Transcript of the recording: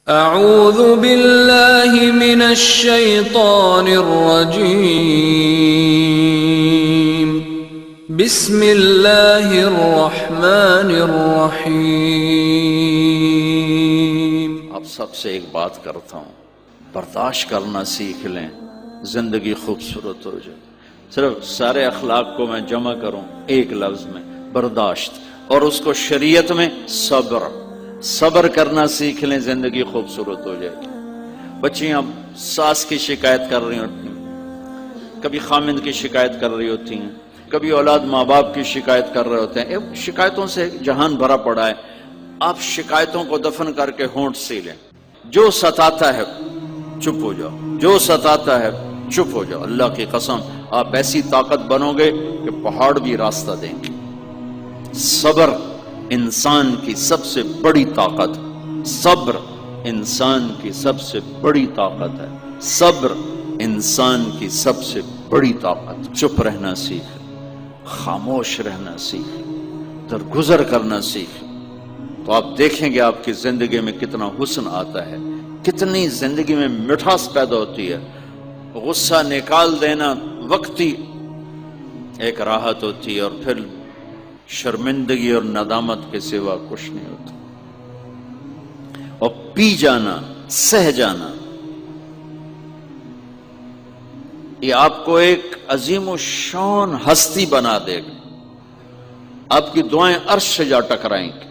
اعوذ باللہ من الشیطان الرجیم بسم اللہ الرحمن الرحیم۔ اب سب سے ایک بات کرتا ہوں، برداشت کرنا سیکھ لیں، زندگی خوبصورت ہو جائے۔ صرف سارے اخلاق کو میں جمع کروں ایک لفظ میں، برداشت، اور اس کو شریعت میں صبر۔ صبر کرنا سیکھ لیں، زندگی خوبصورت ہو جائے گی۔ بچیاں ساس کی شکایت کر رہی ہوتی ہیں، کبھی خامند کی شکایت کر رہی ہوتی ہیں، کبھی اولاد ماں باپ کی شکایت کر رہے ہوتے ہیں۔ شکایتوں سے جہان بھرا پڑا ہے۔ آپ شکایتوں کو دفن کر کے ہونٹ سی لیں۔ جو ستاتا ہے چپ ہو جاؤ، جو ستاتا ہے چپ ہو جاؤ۔ اللہ کی قسم آپ ایسی طاقت بنو گے کہ پہاڑ بھی راستہ دیں گے۔ صبر انسان کی سب سے بڑی طاقت، صبر انسان کی سب سے بڑی طاقت ہے۔ صبر انسان کی سب سے بڑی طاقت۔ چپ رہنا سیکھ، خاموش رہنا سیکھ، درگزر کرنا سیکھ، تو آپ دیکھیں گے آپ کی زندگی میں کتنا حسن آتا ہے، کتنی زندگی میں مٹھاس پیدا ہوتی ہے۔ غصہ نکال دینا وقتی ایک راحت ہوتی ہے، اور پھر شرمندگی اور ندامت کے سوا کچھ نہیں ہوتا۔ اور پی جانا، سہ جانا، یہ آپ کو ایک عظیم الشان ہستی بنا دے گا۔ آپ کی دعائیں عرش سے جا ٹکرائیں گی۔